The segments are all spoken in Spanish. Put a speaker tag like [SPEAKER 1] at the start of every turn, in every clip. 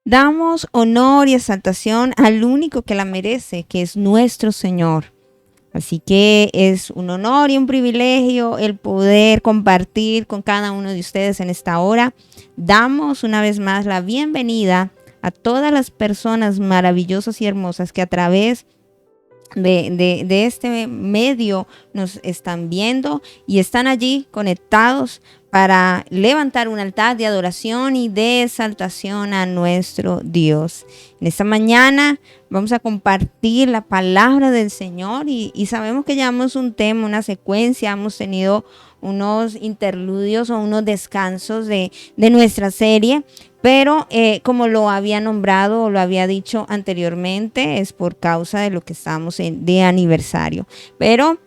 [SPEAKER 1] Damos honor y exaltación al único que la merece, que es nuestro Señor. Así que es un honor y un privilegio el poder compartir con cada uno de ustedes en esta hora. Damos una vez más la bienvenida a todas las personas maravillosas y hermosas que a través de este medio nos están viendo y están allí conectados para levantar un altar de adoración y de exaltación a nuestro Dios. En esta mañana vamos a compartir la palabra del Señor y sabemos que llevamos un tema, una secuencia, hemos tenido unos interludios o unos descansos de nuestra serie, pero como lo había nombrado o lo había dicho anteriormente, es por causa de lo que estamos de aniversario. Pero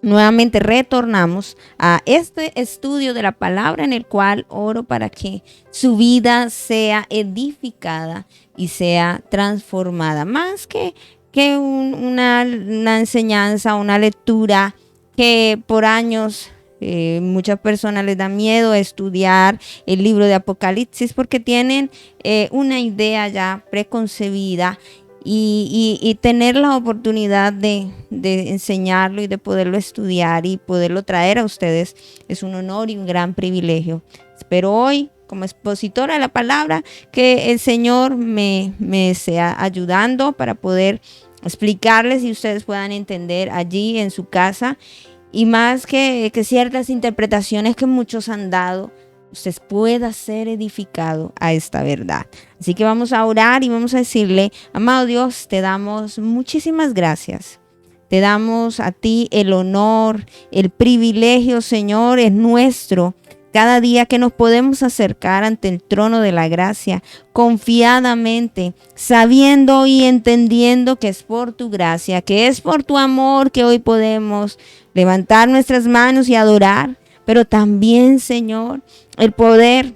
[SPEAKER 1] nuevamente retornamos a este estudio de la palabra en el cual oro para que su vida sea edificada y sea transformada. Más que una enseñanza, una lectura que por años muchas personas les da miedo estudiar el libro de Apocalipsis porque tienen una idea ya preconcebida y tener la oportunidad de enseñarlo y de poderlo estudiar y poderlo traer a ustedes es un honor y un gran privilegio. Espero hoy, como expositora de la palabra, que el Señor me sea ayudando para poder explicarles y ustedes puedan entender allí en su casa. Y más que ciertas interpretaciones que muchos han dado, usted pueda ser edificado a esta verdad. Así que vamos a orar y vamos a decirle: amado Dios, te damos muchísimas gracias. Te damos a ti el honor, el privilegio, Señor, es nuestro. Cada día que nos podemos acercar ante el trono de la gracia, confiadamente, sabiendo y entendiendo que es por tu gracia, que es por tu amor que hoy podemos levantar nuestras manos y adorar, pero también, Señor, el poder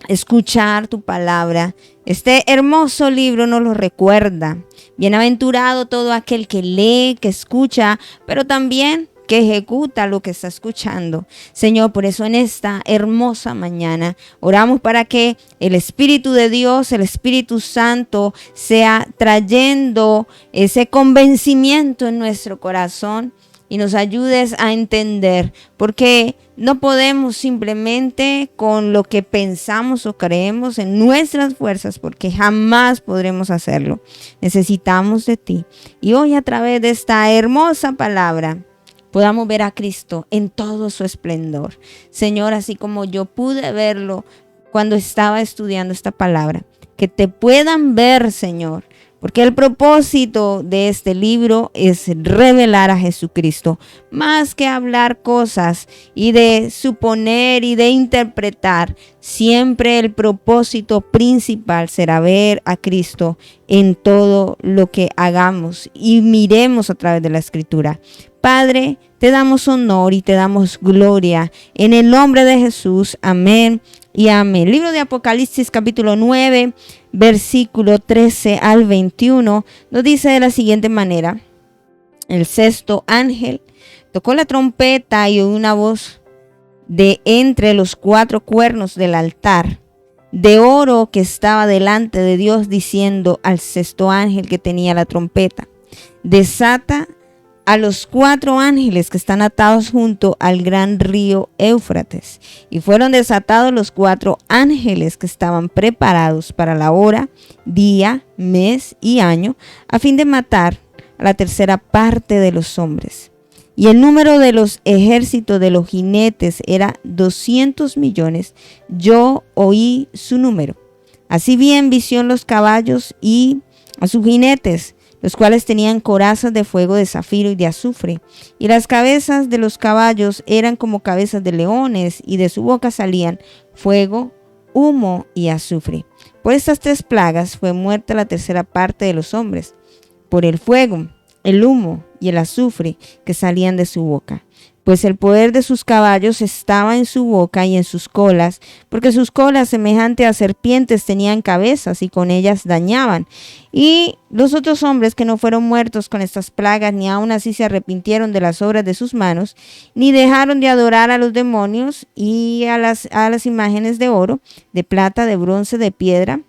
[SPEAKER 1] escuchar tu palabra. Este hermoso libro nos lo recuerda. Bienaventurado todo aquel que lee, que escucha, pero también que ejecuta lo que está escuchando. Señor, por eso en esta hermosa mañana oramos para que el Espíritu de Dios, el Espíritu Santo, sea trayendo ese convencimiento en nuestro corazón y nos ayudes a entender, porque no podemos simplemente con lo que pensamos o creemos en nuestras fuerzas, porque jamás podremos hacerlo. Necesitamos de ti. Y hoy a través de esta hermosa palabra podamos ver a Cristo en todo su esplendor. Señor, así como yo pude verlo cuando estaba estudiando esta palabra, que te puedan ver, Señor, porque el propósito de este libro es revelar a Jesucristo, más que hablar cosas y de suponer y de interpretar. Siempre el propósito principal será ver a Cristo en todo lo que hagamos y miremos a través de la Escritura. Padre, te damos honor y te damos gloria en el nombre de Jesús. Amén y amén. Libro de Apocalipsis capítulo 9, versículo 13 al 21, nos dice de la siguiente manera: el sexto ángel tocó la trompeta y oyó una voz de entre los cuatro cuernos del altar de oro que estaba delante de Dios, diciendo al sexto ángel que tenía la trompeta: desata a los cuatro ángeles que están atados junto al gran río Éufrates. Y fueron desatados los cuatro ángeles que estaban preparados para la hora, día, mes y año, a fin de matar a la tercera parte de los hombres. Y el número de los ejércitos de los jinetes era 200 millones. Yo oí su número. Así vi en visión los caballos y a sus jinetes, los cuales tenían corazas de fuego de zafiro y de azufre, y las cabezas de los caballos eran como cabezas de leones, y de su boca salían fuego, humo y azufre. Por estas tres plagas fue muerta la tercera parte de los hombres, por el fuego, el humo y el azufre que salían de su boca. Pues el poder de sus caballos estaba en su boca y en sus colas, porque sus colas, semejante a serpientes, tenían cabezas y con ellas dañaban. Y los otros hombres que no fueron muertos con estas plagas, ni aun así se arrepintieron de las obras de sus manos, ni dejaron de adorar a los demonios y a las imágenes de oro, de plata, de bronce, de piedra,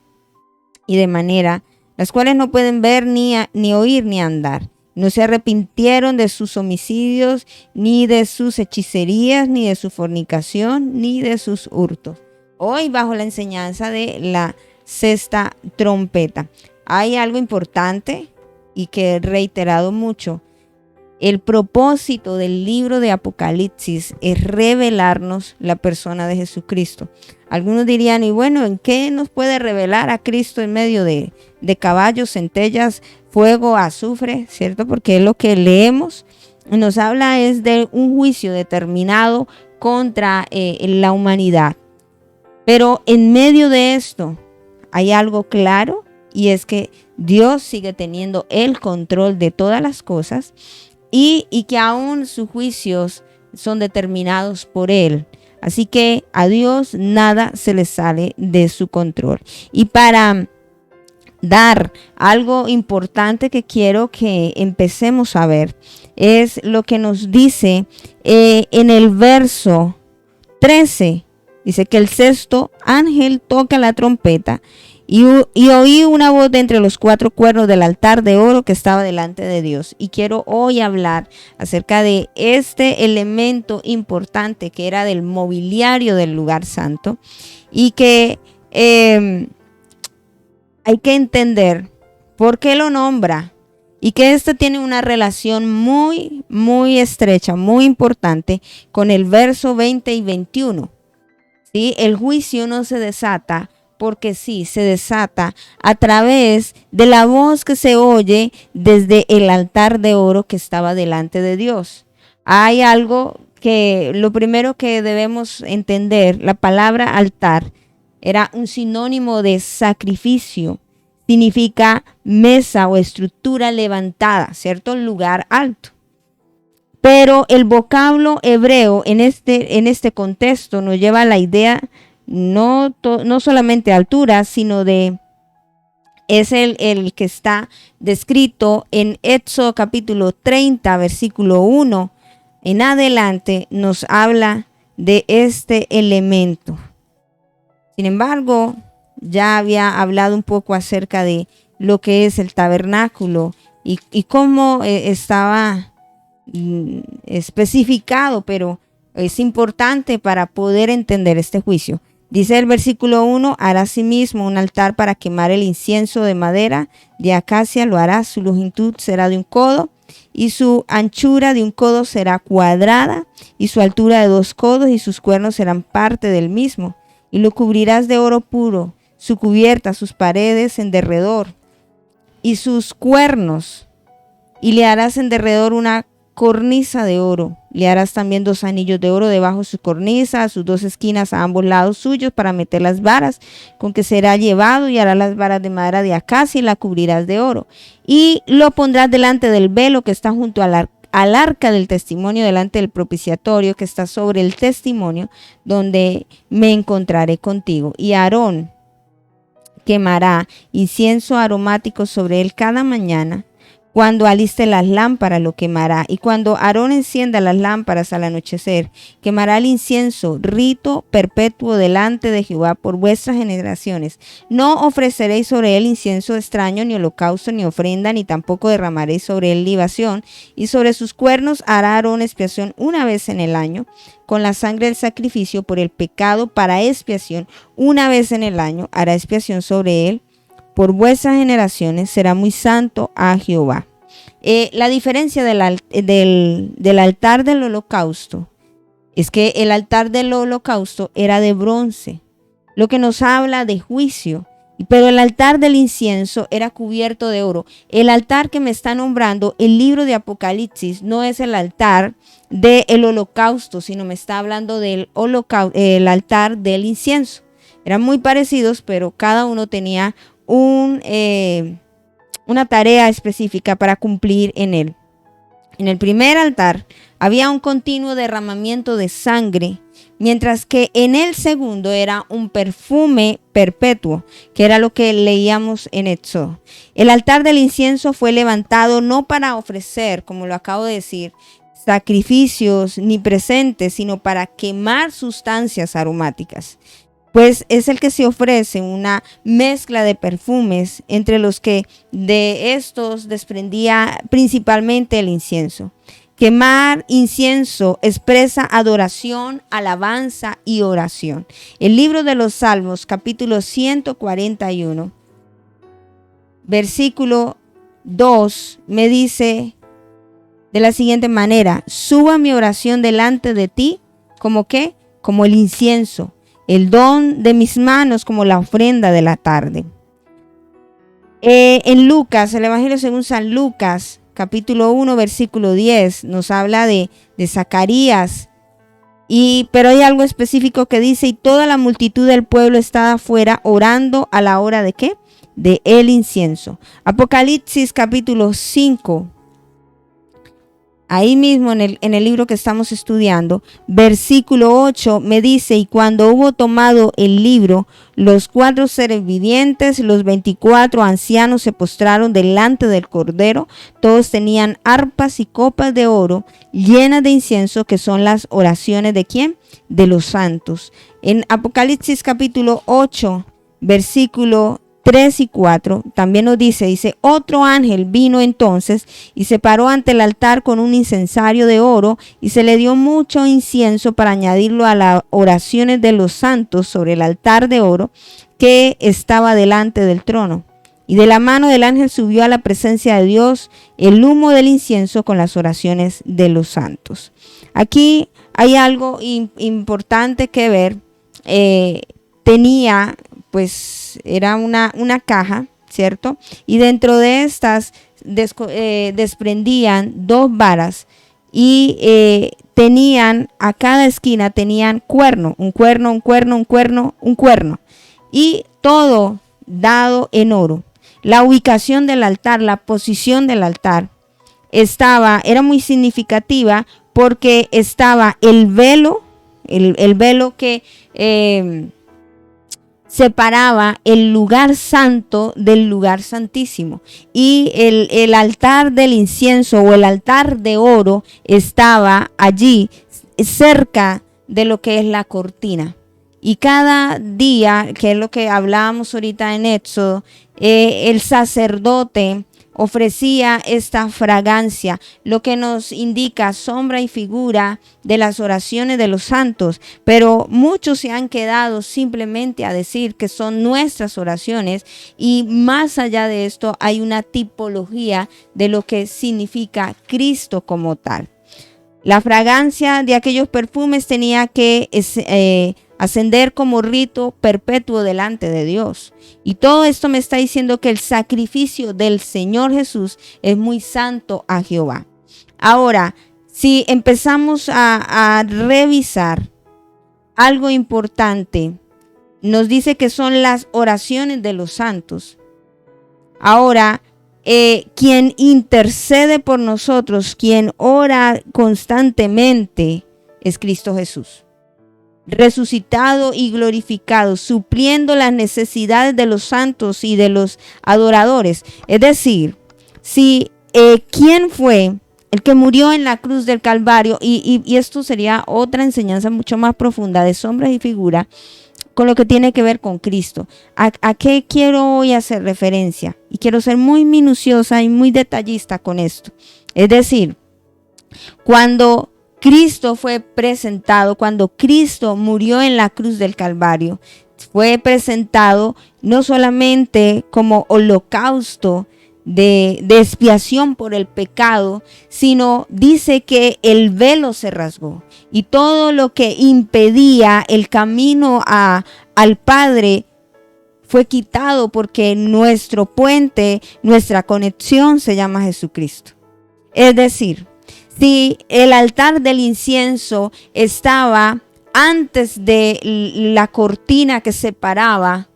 [SPEAKER 1] y de manera, las cuales no pueden ver ni oír ni andar. No se arrepintieron de sus homicidios, ni de sus hechicerías, ni de su fornicación, ni de sus hurtos. Hoy bajo la enseñanza de la sexta trompeta. Hay algo importante y que he reiterado mucho. El propósito del libro de Apocalipsis es revelarnos la persona de Jesucristo. Algunos dirían, y bueno, ¿en qué nos puede revelar a Cristo en medio de caballos, centellas, fuego, azufre? ¿Cierto? Porque es lo que leemos. Nos habla es de un juicio determinado contra la humanidad. Pero en medio de esto hay algo claro, y es que Dios sigue teniendo el control de todas las cosas y que aún sus juicios son determinados por Él. Así que a Dios nada se le sale de su control. Y para dar algo importante que quiero que empecemos a ver es lo que nos dice en el verso 13. Dice que el sexto ángel toca la trompeta y oí una voz de entre los cuatro cuernos del altar de oro que estaba delante de Dios. Y quiero hoy hablar acerca de este elemento importante que era del mobiliario del lugar santo y que hay que entender por qué lo nombra y que esto tiene una relación muy, muy estrecha, muy importante con el verso 20 y 21. ¿Sí? El juicio no se desata porque sí, se desata a través de la voz que se oye desde el altar de oro que estaba delante de Dios. Hay algo que lo primero que debemos entender, la palabra altar era un sinónimo de sacrificio, significa mesa o estructura levantada, ¿cierto? Lugar alto. Pero el vocablo hebreo en este contexto nos lleva a la idea no solamente de altura, sino es el que está descrito en Éxodo capítulo 30, versículo 1 en adelante, nos habla de este elemento. Sin embargo, ya había hablado un poco acerca de lo que es el tabernáculo y cómo estaba especificado, pero es importante para poder entender este juicio. Dice el versículo 1, hará asimismo un altar para quemar el incienso de madera de acacia, lo hará, su longitud será de 1 codo y su anchura de 1 codo será cuadrada y su altura de 2 codos y sus cuernos serán parte del mismo y lo cubrirás de oro puro, su cubierta, sus paredes en derredor y sus cuernos y le harás en derredor una cornisa de oro. Le harás también 2 anillos de oro debajo de su cornisa, a sus 2 esquinas a ambos lados suyos para meter las varas con que será llevado y hará las varas de madera de acacia y la cubrirás de oro. Y lo pondrás delante del velo que está junto al arca del testimonio, delante del propiciatorio que está sobre el testimonio, donde me encontraré contigo. Y Aarón quemará incienso aromático sobre él cada mañana. Cuando aliste las lámparas lo quemará, y cuando Aarón encienda las lámparas al anochecer, quemará el incienso, rito perpetuo delante de Jehová por vuestras generaciones. No ofreceréis sobre él incienso extraño, ni holocausto, ni ofrenda, ni tampoco derramaréis sobre él libación, y sobre sus cuernos hará Aarón expiación una vez en el año, con la sangre del sacrificio por el pecado para expiación, una vez en el año hará expiación sobre él. Por vuestras generaciones será muy santo a Jehová. La diferencia del altar del holocausto es que el altar del holocausto era de bronce, lo que nos habla de juicio, pero el altar del incienso era cubierto de oro. El altar que me está nombrando el libro de Apocalipsis no es el altar del holocausto, sino me está hablando del el altar del incienso. Eran muy parecidos, pero cada uno tenía una tarea específica para cumplir en él. En el primer altar había un continuo derramamiento de sangre, mientras que en el segundo era un perfume perpetuo, que era lo que leíamos en Éxodo. El altar del incienso fue levantado no para ofrecer, como lo acabo de decir, sacrificios ni presentes, sino para quemar sustancias aromáticas. pues es el que se ofrece una mezcla de perfumes, entre los que de estos desprendía principalmente el incienso. Quemar incienso expresa adoración, alabanza y oración. El libro de los Salmos, capítulo 141, versículo 2, me dice de la siguiente manera: suba mi oración delante de ti, ¿como qué? Como el incienso, el don de mis manos como la ofrenda de la tarde. En Lucas, el Evangelio según San Lucas, capítulo 1, versículo 10, nos habla de Zacarías, pero hay algo específico que dice: y toda la multitud del pueblo estaba afuera orando a la hora de ¿qué? De el incienso. Apocalipsis capítulo 5, ahí mismo en el libro que estamos estudiando, versículo 8 me dice: y cuando hubo tomado el libro, los 4 seres vivientes, los 24 ancianos se postraron delante del Cordero. Todos tenían arpas y copas de oro llenas de incienso, que son las oraciones ¿de quién? De los santos. En Apocalipsis capítulo 8, versículo 3 y 4, también nos dice, otro ángel vino entonces y se paró ante el altar con un incensario de oro, y se le dio mucho incienso para añadirlo a las oraciones de los santos sobre el altar de oro que estaba delante del trono. Y de la mano del ángel subió a la presencia de Dios el humo del incienso con las oraciones de los santos. Aquí hay algo importante que ver. Pues era una caja, ¿cierto? Y dentro de estas desprendían 2 varas, y tenían, a cada esquina tenían un cuerno, y todo dado en oro. La ubicación del altar, la posición del altar era muy significativa, porque estaba el velo que separaba el lugar santo del lugar santísimo, y el altar del incienso o el altar de oro estaba allí cerca de lo que es la cortina. Y cada día, que es lo que hablábamos ahorita en Éxodo, el sacerdote ofrecía esta fragancia, lo que nos indica sombra y figura de las oraciones de los santos. Pero muchos se han quedado simplemente a decir que son nuestras oraciones, y más allá de esto hay una tipología de lo que significa Cristo como tal. La fragancia de aquellos perfumes tenía que ascender como rito perpetuo delante de Dios. Y todo esto me está diciendo que el sacrificio del Señor Jesús es muy santo a Jehová. Ahora, si empezamos a revisar algo importante, nos dice que son las oraciones de los santos. Ahora, quien intercede por nosotros, quien ora constantemente, es Cristo Jesús, resucitado y glorificado, supliendo las necesidades de los santos y de los adoradores. Es decir, ¿quién fue el que murió en la cruz del Calvario? Y esto sería otra enseñanza mucho más profunda de sombras y figuras, con lo que tiene que ver con Cristo. ¿A qué quiero hoy hacer referencia? Y quiero ser muy minuciosa y muy detallista con esto. Es decir, cuando Cristo fue presentado, cuando Cristo murió en la cruz del Calvario, fue presentado no solamente como holocausto de expiación por el pecado, sino dice que el velo se rasgó, y todo lo que impedía el camino al Padre fue quitado, porque nuestro puente, nuestra conexión se llama Jesucristo. Es decir, si el altar del incienso estaba antes de la cortina que separaba,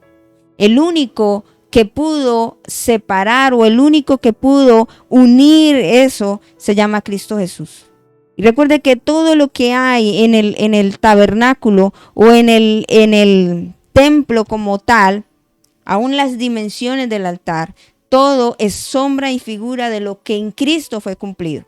[SPEAKER 1] el único que pudo separar, o el único que pudo unir eso, se llama Cristo Jesús. Y recuerde que todo lo que hay en el tabernáculo o en el templo como tal, aún las dimensiones del altar, todo es sombra y figura de lo que en Cristo fue cumplido.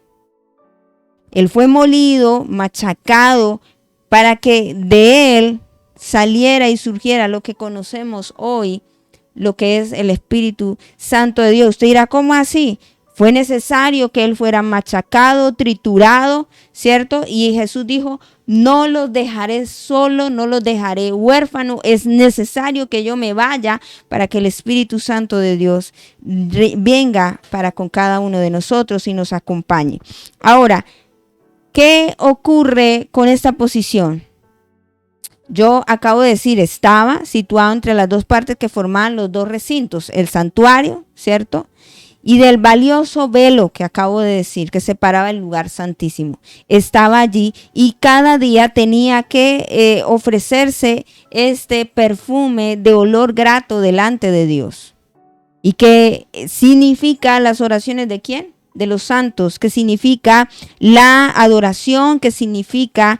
[SPEAKER 1] Él fue molido, machacado, para que de él saliera y surgiera lo que conocemos hoy, lo que es el Espíritu Santo de Dios. Usted dirá, ¿cómo así? Fue necesario que Él fuera machacado, triturado, ¿cierto? Y Jesús dijo, no los dejaré solos, no los dejaré huérfanos. Es necesario que yo me vaya para que el Espíritu Santo de Dios venga para con cada uno de nosotros y nos acompañe. Ahora, ¿qué ocurre con esta posición? Yo acabo de decir, estaba situado entre las dos partes que formaban los dos recintos, el santuario, ¿cierto? Y del valioso velo que acabo de decir, que separaba el lugar santísimo. Estaba allí y cada día tenía que ofrecerse este perfume de olor grato delante de Dios. ¿Y qué significa las oraciones de quién? De los santos. ¿Qué significa la adoración? ¿Qué significa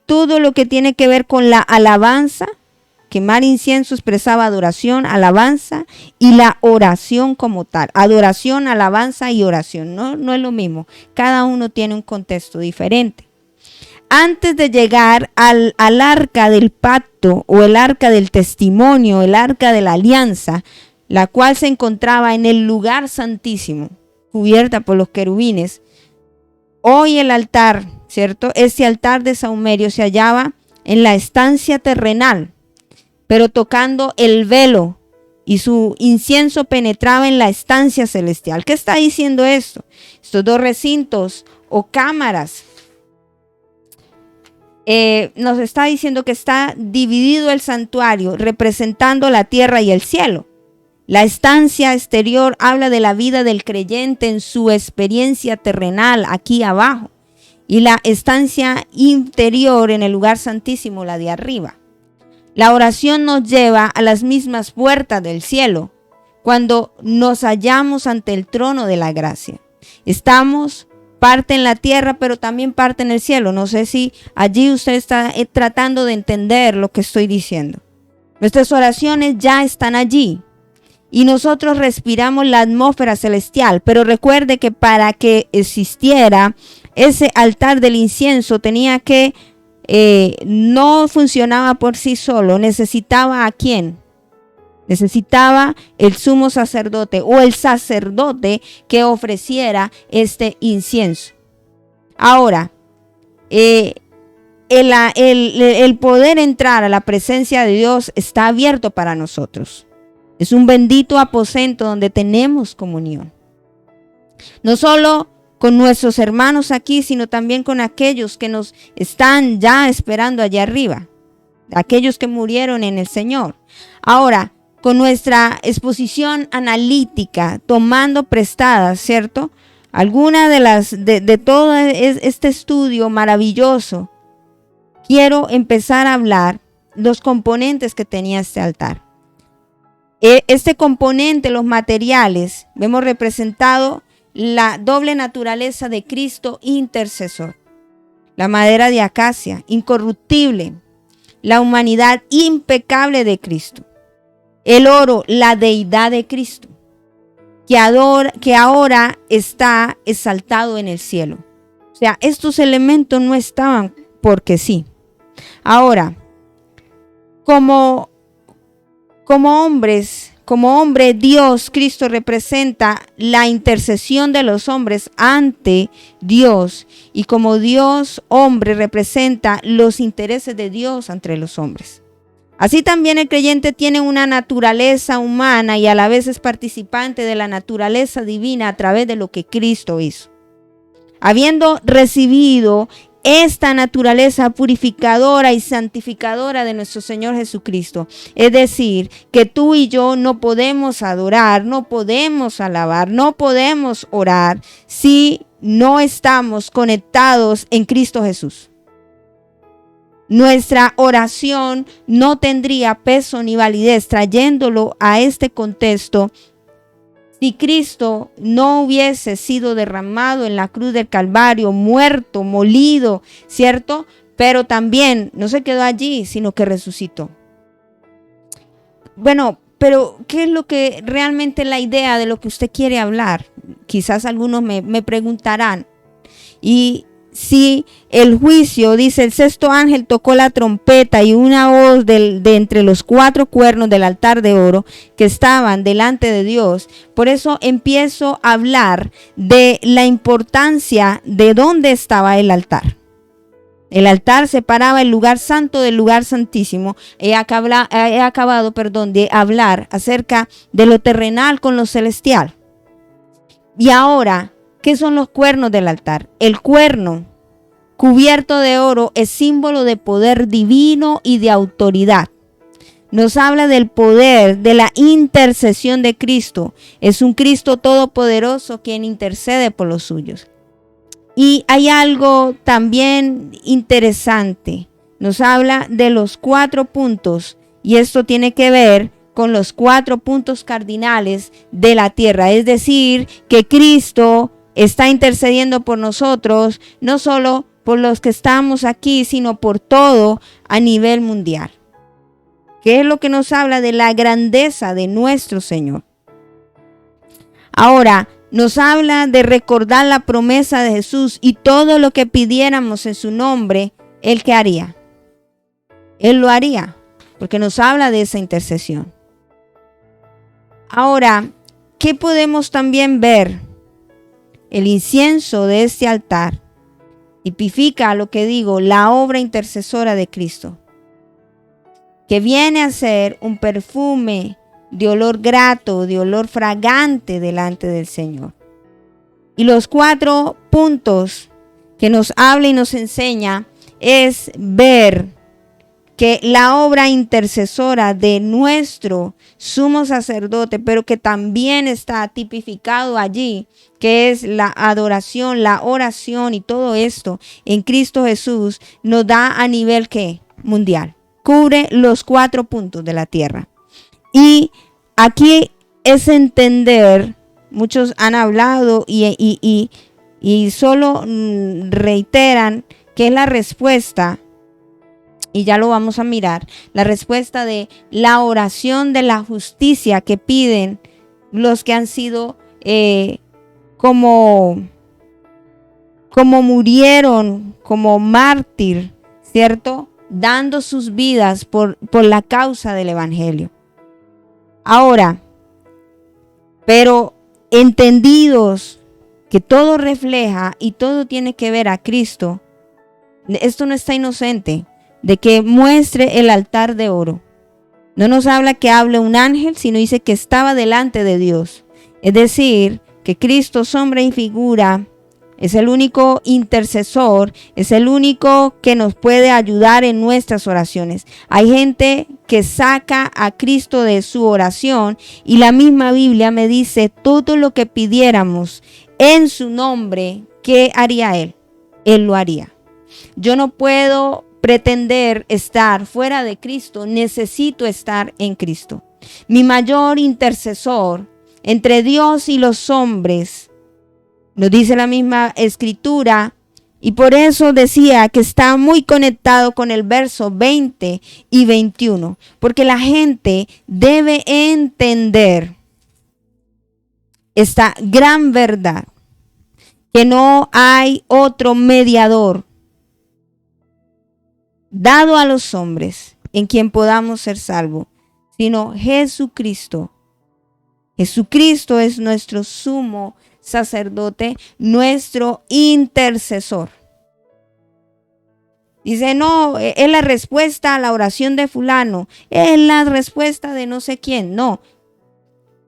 [SPEAKER 1] todo lo que tiene que ver con la alabanza? Quemar incienso expresaba adoración, alabanza y la oración como tal. Adoración, alabanza y oración. No es lo mismo. Cada uno tiene un contexto diferente. Antes de llegar al arca del pacto o el arca del testimonio, el arca de la alianza, la cual se encontraba en el lugar santísimo, cubierta por los querubines, hoy el altar, ¿cierto? Este altar de sahumerio se hallaba en la estancia terrenal, pero tocando el velo, y su incienso penetraba en la estancia celestial. ¿Qué está diciendo esto? Estos dos recintos o cámaras nos está diciendo que está dividido el santuario, representando la tierra y el cielo. La estancia exterior habla de la vida del creyente en su experiencia terrenal aquí abajo, y la estancia interior en el lugar santísimo, la de arriba. La oración nos lleva a las mismas puertas del cielo cuando nos hallamos ante el trono de la gracia. Estamos parte en la tierra, pero también parte en el cielo. No sé si allí usted está tratando de entender lo que estoy diciendo. Nuestras oraciones ya están allí y nosotros respiramos la atmósfera celestial, pero recuerde que para que existiera ese altar del incienso tenía que no funcionaba por sí solo, necesitaba ¿a quién? Necesitaba el sumo sacerdote o el sacerdote que ofreciera este incienso. Ahora, el poder entrar a la presencia de Dios está abierto para nosotros. Es un bendito aposento donde tenemos comunión. No solo con nuestros hermanos aquí, sino también con aquellos que nos están ya esperando allá arriba, aquellos que murieron en el Señor. Ahora, con nuestra exposición analítica, tomando prestadas, ¿cierto? Alguna de todo este estudio maravilloso, quiero empezar a hablar los componentes que tenía este altar. Este componente, los materiales, vemos representado la doble naturaleza de Cristo intercesor, la madera de acacia incorruptible, la humanidad impecable de Cristo, el oro, la deidad de Cristo, que ahora está exaltado en el cielo. O sea, estos elementos no estaban porque sí. Ahora, como hombre, Dios, Cristo representa la intercesión de los hombres ante Dios, y como Dios, hombre, representa los intereses de Dios entre los hombres. Así también el creyente tiene una naturaleza humana y a la vez es participante de la naturaleza divina a través de lo que Cristo hizo. Habiendo recibido esta naturaleza purificadora y santificadora de nuestro Señor Jesucristo. Es decir, que tú y yo no podemos adorar, no podemos alabar, no podemos orar si no estamos conectados en Cristo Jesús. Nuestra oración no tendría peso ni validez, trayéndolo a este contexto, si Cristo no hubiese sido derramado en la cruz del Calvario, muerto, molido, ¿cierto? Pero también no se quedó allí, sino que resucitó. Bueno, pero ¿qué es lo que realmente la idea de lo que usted quiere hablar? Quizás algunos me preguntarán. Y si el juicio, dice, el sexto ángel tocó la trompeta y una voz de entre los 4 cuernos del altar de oro que estaban delante de Dios. Por eso empiezo a hablar de la importancia de dónde estaba el altar. El altar separaba el lugar santo del lugar santísimo. He acabado de hablar acerca de lo terrenal con lo celestial. Y ahora, ¿qué son los cuernos del altar? El cuerno cubierto de oro es símbolo de poder divino y de autoridad. Nos habla del poder de la intercesión de Cristo. Es un Cristo todopoderoso quien intercede por los suyos. Y hay algo también interesante. Nos habla de los 4 puntos y esto tiene que ver con los 4 puntos cardinales de la tierra. Es decir, que Cristo está intercediendo por nosotros, no solo por los que estamos aquí, sino por todo a nivel mundial. ¿Qué es lo que nos habla de la grandeza de nuestro Señor? Ahora, nos habla de recordar la promesa de Jesús y todo lo que pidiéramos en su nombre, ¿Él qué haría? Él lo haría, porque nos habla de esa intercesión. Ahora, ¿qué podemos también ver? El incienso de este altar tipifica lo que digo, la obra intercesora de Cristo, que viene a ser un perfume de olor grato, de olor fragante delante del Señor. Y los 4 puntos que nos habla y nos enseña es ver que la obra intercesora de nuestro sumo sacerdote, pero que también está tipificado allí, que es la adoración, la oración y todo esto en Cristo Jesús, nos da a nivel ¿qué? Mundial. Cubre los 4 puntos de la tierra. Y aquí es entender, muchos han hablado y solo reiteran que es la respuesta, y ya lo vamos a mirar, la respuesta de la oración de la justicia que piden los que han sido como murieron como mártir, ¿cierto? Dando sus vidas por la causa del evangelio. Ahora, pero entendidos que todo refleja y todo tiene que ver a Cristo, esto no está inocente de que muestre el altar de oro. No nos habla que hable un ángel, sino dice que estaba delante de Dios. Es decir, que Cristo, sombra y figura, es el único intercesor, es el único que nos puede ayudar en nuestras oraciones. Hay gente que saca a Cristo de su oración y la misma Biblia me dice todo lo que pidiéramos en su nombre, ¿qué haría Él? Él lo haría. Yo no puedo pretender estar fuera de Cristo, necesito estar en Cristo. Mi mayor intercesor entre Dios y los hombres, nos dice la misma escritura, y por eso decía que está muy conectado con el verso 20 y 21, porque la gente debe entender esta gran verdad, que no hay otro mediador dado a los hombres en quien podamos ser salvos, sino Jesucristo. Jesucristo es nuestro sumo sacerdote, nuestro intercesor. Dice, no, es la respuesta a la oración de fulano, es la respuesta de no sé quién. No,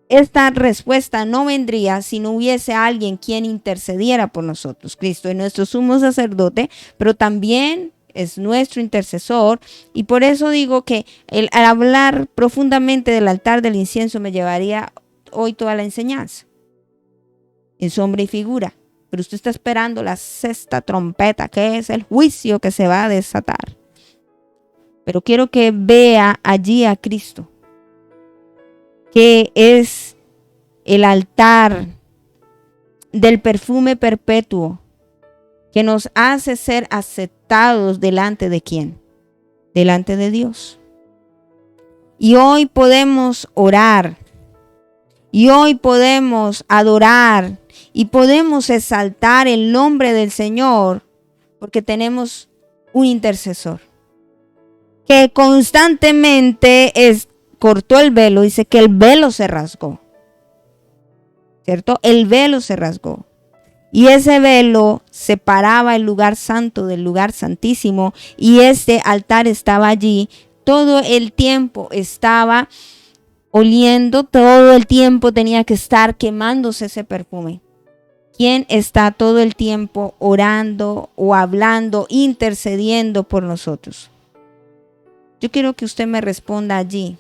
[SPEAKER 1] esta respuesta no vendría si no hubiese alguien quien intercediera por nosotros. Cristo es nuestro sumo sacerdote, pero también es nuestro intercesor, y por eso digo que al hablar profundamente del altar del incienso me llevaría hoy toda la enseñanza en sombra y figura, pero usted está esperando la 6ª trompeta, que es el juicio que se va a desatar. Pero quiero que vea allí a Cristo, que es el altar del perfume perpetuo que nos hace ser aceptados delante de ¿quién? Delante de Dios. Y hoy podemos orar, y hoy podemos adorar, y podemos exaltar el nombre del Señor, Porque tenemos un intercesor que constantemente cortó el velo, dice que el velo se rasgó, ¿cierto? El velo se rasgó. Y ese velo separaba el lugar santo del lugar santísimo, y este altar estaba allí. Todo el tiempo estaba oliendo, todo el tiempo tenía que estar quemándose ese perfume. ¿Quién está todo el tiempo orando o hablando, intercediendo por nosotros? Yo quiero que usted me responda allí.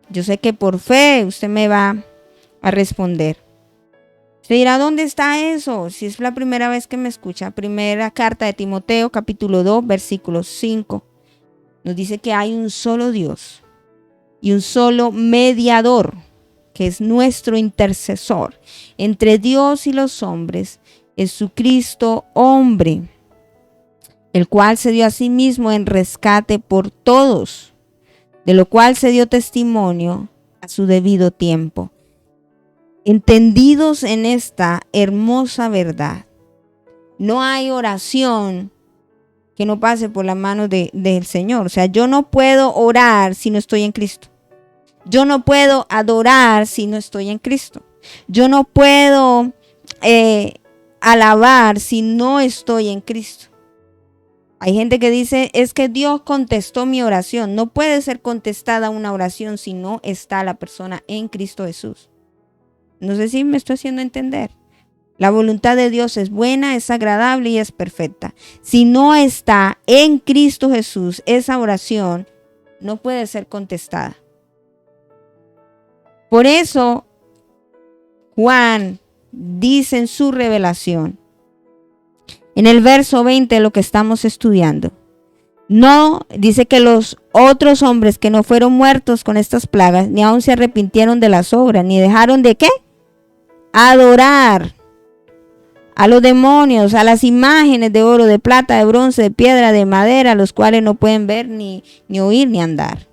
[SPEAKER 1] Yo sé que por fe usted me va a responder. Se dirá, ¿dónde está eso? Si es la primera vez que me escucha. Primera carta de Timoteo, capítulo 2, versículo 5. Nos dice que hay un solo Dios y un solo mediador, que es nuestro intercesor entre Dios y los hombres, Jesucristo hombre, el cual se dio a sí mismo en rescate por todos, de lo cual se dio testimonio a su debido tiempo. Entendidos en esta hermosa verdad, no hay oración que no pase por la mano del Señor. O sea, yo no puedo orar si no estoy en Cristo. Yo no puedo adorar si no estoy en Cristo. Yo no puedo alabar si no estoy en Cristo. Hay gente que dice, es que Dios contestó mi oración. No puede ser contestada una oración si no está la persona en Cristo Jesús. No sé si me estoy haciendo entender. La voluntad de Dios es buena, es agradable y es perfecta. Si no está en Cristo Jesús, esa oración no puede ser contestada. Por eso, Juan dice en su revelación, en el verso 20 de lo que estamos estudiando, no, dice que los otros hombres que no fueron muertos con estas plagas, ni aún se arrepintieron de las obras, ni dejaron de ¿qué? Adorar a los demonios, a las imágenes de oro, de plata, de bronce, de piedra, de madera, los cuales no pueden ver, ni oír, ni andar.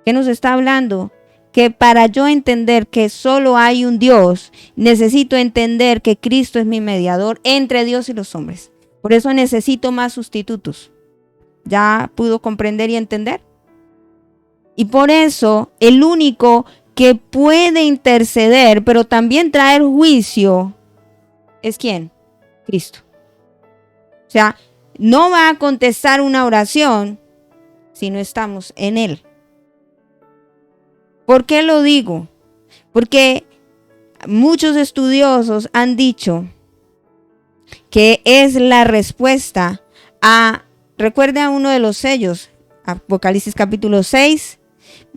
[SPEAKER 1] ¿Qué nos está hablando? Que para yo entender que solo hay un Dios, necesito entender que Cristo es mi mediador entre Dios y los hombres. Por eso necesito más sustitutos. ¿Ya pudo comprender y entender? Y por eso el único que puede interceder, pero también traer juicio, ¿es quién? Cristo. O sea, no va a contestar una oración si no estamos en Él. ¿Por qué lo digo? Porque muchos estudiosos han dicho que es la respuesta a, recuerde a uno de los sellos, Apocalipsis capítulo 6,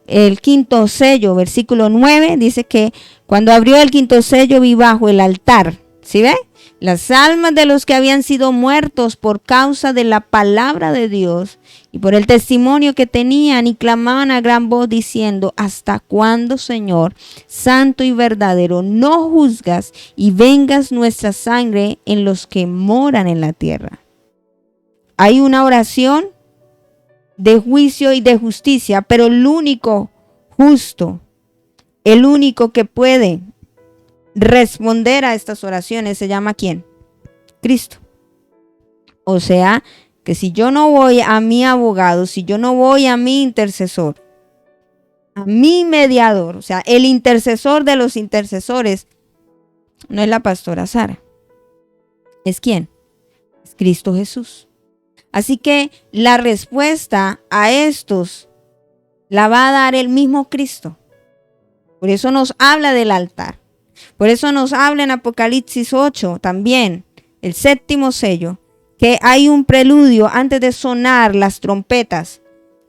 [SPEAKER 1] el quinto sello, versículo 9, dice que cuando abrió el quinto sello vi bajo el altar, ¿sí ve? Las almas de los que habían sido muertos por causa de la palabra de Dios y por el testimonio que tenían, y clamaban a gran voz diciendo, ¿hasta cuándo, Señor, santo y verdadero, no juzgas y vengas nuestra sangre en los que moran en la tierra? Hay una oración de juicio y de justicia, pero el único justo, el único que puede responder a estas oraciones se llama ¿quién? Cristo. O sea, que si yo no voy a mi abogado, si yo no voy a mi intercesor, a mi mediador, o sea, el intercesor de los intercesores, no es la pastora Sara. ¿Es quién? Es Cristo Jesús. Así que la respuesta a estos la va a dar el mismo Cristo. Por eso nos habla del altar. Por eso nos habla en Apocalipsis 8 también, el séptimo sello, que hay un preludio antes de sonar las trompetas,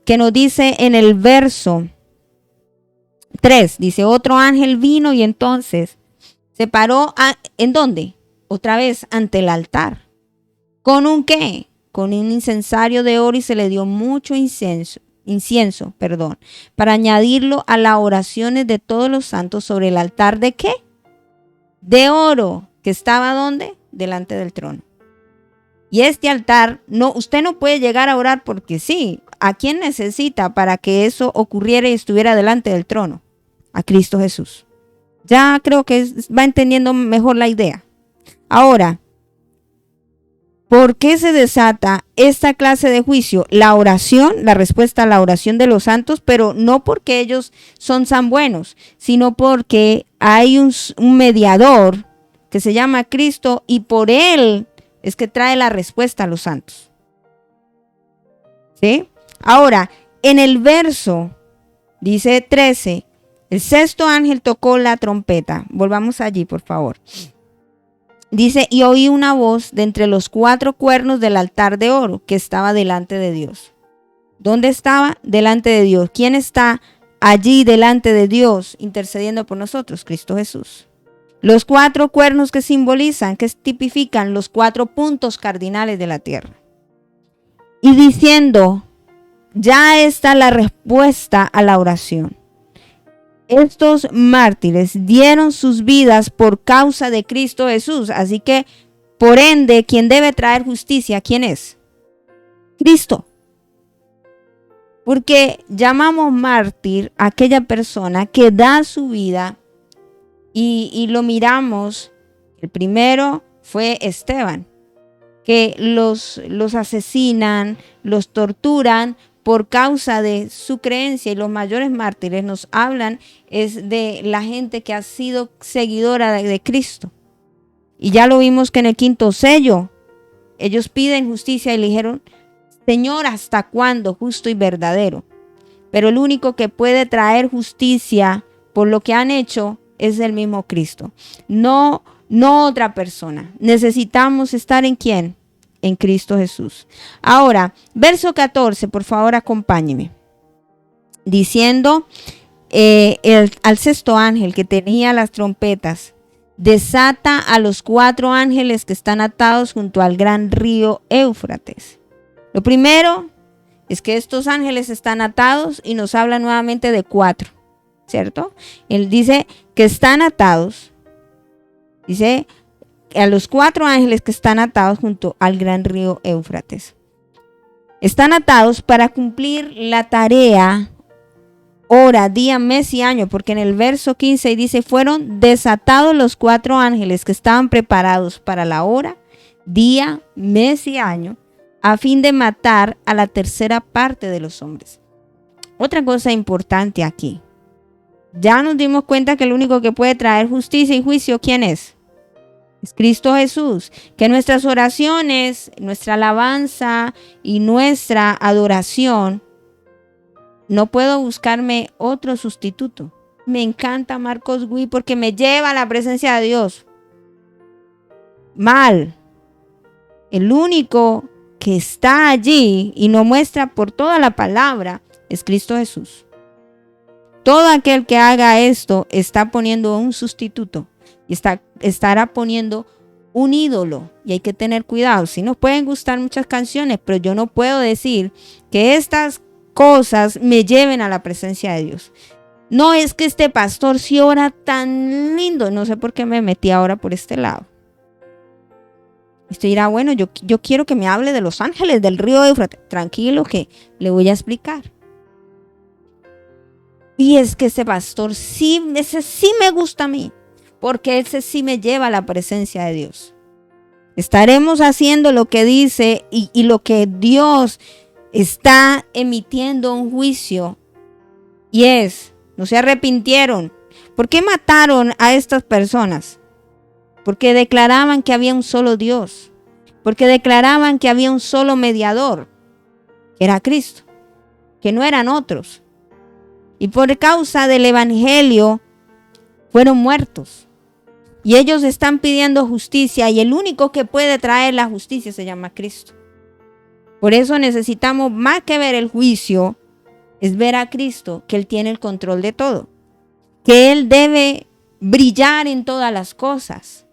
[SPEAKER 1] que nos dice en el verso 3, dice, otro ángel vino y entonces se paró, ¿en dónde? Otra vez ante el altar. ¿Con un qué? Con un incensario de oro, y se le dio mucho incienso, para añadirlo a las oraciones de todos los santos sobre el altar de ¿qué? De oro, que estaba ¿dónde? Delante del trono. Y este altar, no, usted no puede llegar a orar porque sí. ¿A quién necesita para que eso ocurriera y estuviera delante del trono? A Cristo Jesús. Ya creo que va entendiendo mejor la idea. Ahora, ¿Por qué se desata esta clase de juicio? La oración, la respuesta a la oración de los santos, pero no porque ellos son tan buenos, sino porque hay un mediador que se llama Cristo y por él es que trae la respuesta a los santos. ¿Sí? Ahora, en el verso, dice 13, el sexto ángel tocó la trompeta. Volvamos allí, por favor. Dice, y oí una voz de entre los 4 cuernos del altar de oro que estaba delante de Dios. ¿Dónde estaba? Delante de Dios. ¿Quién está allí delante de Dios intercediendo por nosotros? Cristo Jesús. Los 4 cuernos que simbolizan, que tipifican los 4 puntos cardinales de la tierra. Y diciendo, ya está la respuesta a la oración. Estos mártires dieron sus vidas por causa de Cristo Jesús. Así que, por ende, quien debe traer justicia, ¿quién es? Cristo. Porque llamamos mártir a aquella persona que da su vida y lo miramos. El primero fue Esteban, que los asesinan, los torturan por causa de su creencia, y los mayores mártires nos hablan es de la gente que ha sido seguidora de Cristo. Y ya lo vimos que en el 5º sello, ellos piden justicia y le dijeron, Señor, ¿hasta cuándo? Justo y verdadero. Pero el único que puede traer justicia por lo que han hecho es el mismo Cristo. No otra persona. Necesitamos estar ¿en quién? En Cristo Jesús. Ahora, verso 14, por favor, acompáñeme. Diciendo al sexto ángel que tenía las trompetas, desata a los 4 ángeles que están atados junto al gran río Éufrates. Lo primero es que estos ángeles están atados y nos habla nuevamente de 4, ¿cierto? Él dice que están atados, dice a los 4 ángeles que están atados junto al gran río Éufrates. Están atados para cumplir la tarea, hora, día, mes y año, porque en el verso 15 dice, fueron desatados los 4 ángeles que estaban preparados para la hora, día, mes y año, a fin de matar a la tercera parte de los hombres. Otra cosa importante aquí. Ya nos dimos cuenta que el único que puede traer justicia y juicio, ¿quién es? Es Cristo Jesús. Que nuestras oraciones, nuestra alabanza y nuestra adoración, no puedo buscarme otro sustituto. Me encanta Marcos Witt porque me lleva a la presencia de Dios. Mal. El único que está allí y nos muestra por toda la palabra es Cristo Jesús. Todo aquel que haga esto está poniendo un sustituto y estará poniendo un ídolo, y hay que tener cuidado. Sí nos pueden gustar muchas canciones, pero yo no puedo decir que estas cosas me lleven a la presencia de Dios. No es que este pastor sí ora tan lindo, no sé por qué me metí ahora por este lado. Usted dirá, bueno, yo quiero que me hable de los ángeles del río Éufrates. Tranquilo que le voy a explicar. Y es que ese pastor sí, ese sí me gusta a mí, porque ese sí me lleva a la presencia de Dios. Estaremos haciendo lo que dice y lo que Dios está emitiendo un juicio. Y no se arrepintieron. ¿Por qué mataron a estas personas? Porque declaraban que había un solo Dios. Porque declaraban que había un solo mediador, que era Cristo, que no eran otros. Y por causa del evangelio fueron muertos. Y ellos están pidiendo justicia, y el único que puede traer la justicia se llama Cristo. Por eso necesitamos, más que ver el juicio, es ver a Cristo, que Él tiene el control de todo, que Él debe brillar en todas las cosas.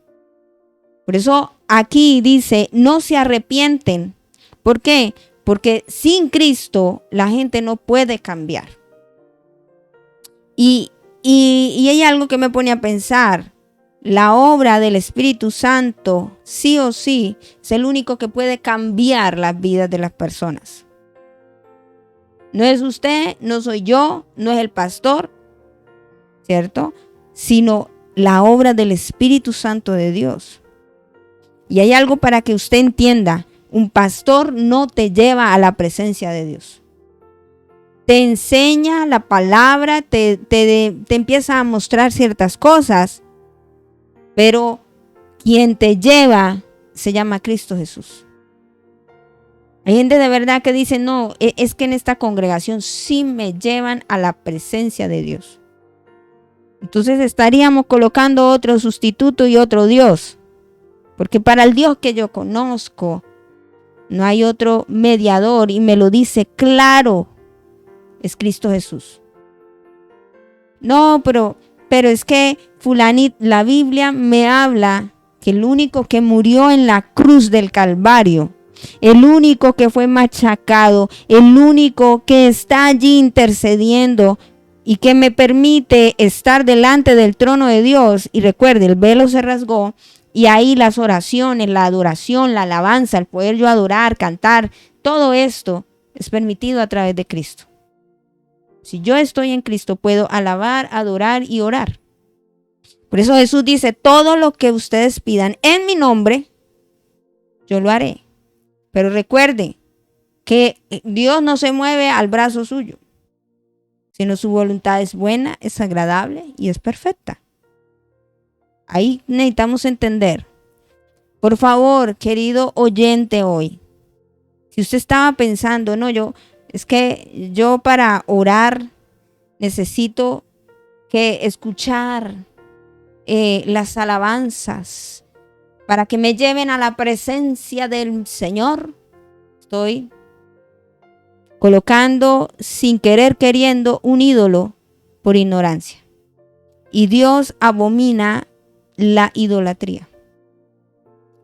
[SPEAKER 1] Por eso aquí dice, no se arrepienten. ¿Por qué? Porque sin Cristo la gente no puede cambiar. Y hay algo que me pone a pensar. La obra del Espíritu Santo, sí o sí, es el único que puede cambiar las vidas de las personas. No es usted, no soy yo, no es el pastor, ¿cierto? Sino la obra del Espíritu Santo de Dios. Y hay algo para que usted entienda. Un pastor no te lleva a la presencia de Dios. Te enseña la palabra, te empieza a mostrar ciertas cosas, pero quien te lleva se llama Cristo Jesús. Hay gente de verdad que dice, no, es que en esta congregación sí me llevan a la presencia de Dios. Entonces estaríamos colocando otro sustituto y otro Dios. Porque para el Dios que yo conozco, no hay otro mediador, y me lo dice claro, es Cristo Jesús. No, pero es que fulanito, la Biblia me habla que el único que murió en la cruz del Calvario, el único que fue machacado, el único que está allí intercediendo y que me permite estar delante del trono de Dios. Y recuerde, el velo se rasgó y ahí las oraciones, la adoración, la alabanza, el poder yo adorar, cantar, todo esto es permitido a través de Cristo. Si yo estoy en Cristo, puedo alabar, adorar y orar. Por eso Jesús dice, todo lo que ustedes pidan en mi nombre, yo lo haré. Pero recuerde que Dios no se mueve al brazo suyo, sino su voluntad es buena, es agradable y es perfecta. Ahí necesitamos entender. Por favor, querido oyente hoy, si usted estaba pensando, no, es que yo para orar necesito que escuchar las alabanzas para que me lleven a la presencia del Señor. Estoy colocando sin querer queriendo un ídolo por ignorancia. Y Dios abomina la idolatría.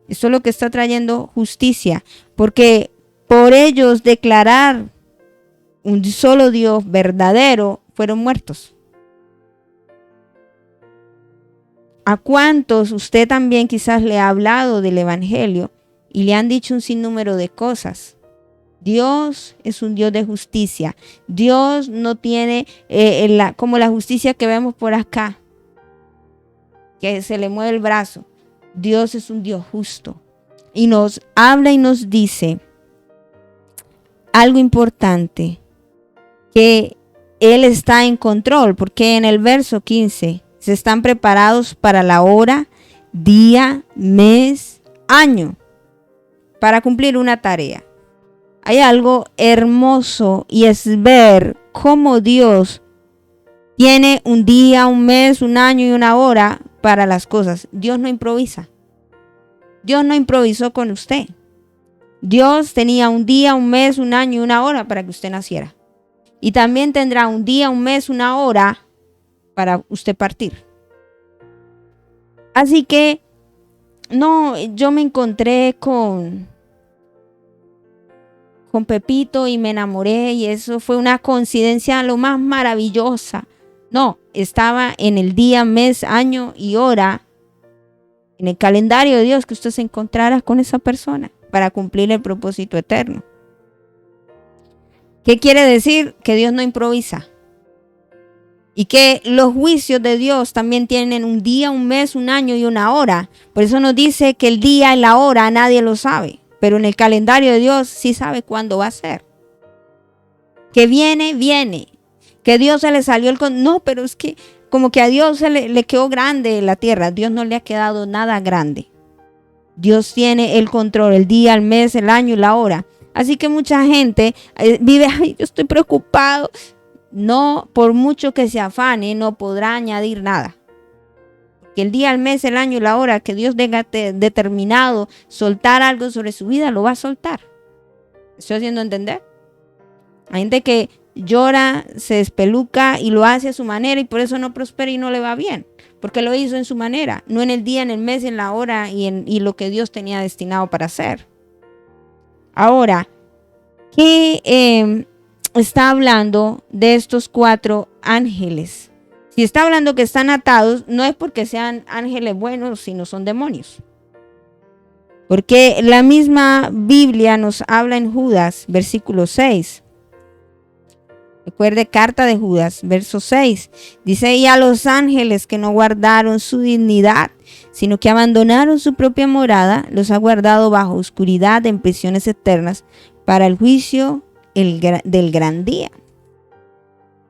[SPEAKER 1] Esto es lo que está trayendo justicia, porque por ellos declarar un solo Dios verdadero fueron muertos. ¿A cuántos usted también quizás le ha hablado del evangelio y le han dicho un sinnúmero de cosas? Dios es un Dios de justicia. Dios no tiene como la justicia que vemos por acá, que se le mueve el brazo. Dios es un Dios justo. Y nos habla y nos dice algo importante, que Él está en control, porque en el verso 15 se están preparados para la hora, día, mes, año, para cumplir una tarea. Hay algo hermoso y es ver cómo Dios tiene un día, un mes, un año y una hora para las cosas. Dios no improvisa. Dios no improvisó con usted. Dios tenía un día, un mes, un año y una hora para que usted naciera. Y también tendrá un día, un mes, una hora para usted partir. Así que, no, yo me encontré con Pepito y me enamoré y eso fue una coincidencia lo más maravillosa. No, estaba en el día, mes, año y hora, en el calendario de Dios, que usted se encontrara con esa persona para cumplir el propósito eterno. ¿Qué quiere decir? Que Dios no improvisa. Y que los juicios de Dios también tienen un día, un mes, un año y una hora. Por eso nos dice que el día y la hora nadie lo sabe. Pero en el calendario de Dios sí sabe cuándo va a ser. Que viene, viene. Que Dios se le salió no, pero es que como que a Dios se le quedó grande la tierra. Dios no le ha quedado nada grande. Dios tiene el control, el día, el mes, el año y la hora. Así que mucha gente vive, ay, yo estoy preocupado. No, por mucho que se afane, no podrá añadir nada. Que el día, el mes, el año y la hora que Dios tenga determinado soltar algo sobre su vida, lo va a soltar. ¿Estoy haciendo entender? Hay gente que llora, se despeluca y lo hace a su manera y por eso no prospera y no le va bien. Porque lo hizo en su manera, no en el día, en el mes, en la hora y lo que Dios tenía destinado para hacer. Ahora, ¿qué está hablando de estos 4 ángeles? Si está hablando que están atados, no es porque sean ángeles buenos, sino son demonios. Porque la misma Biblia nos habla en Judas, versículo 6. Recuerde, carta de Judas, verso 6. Dice, y a los ángeles que no guardaron su dignidad, sino que abandonaron su propia morada, los ha guardado bajo oscuridad en prisiones eternas para el juicio del gran día.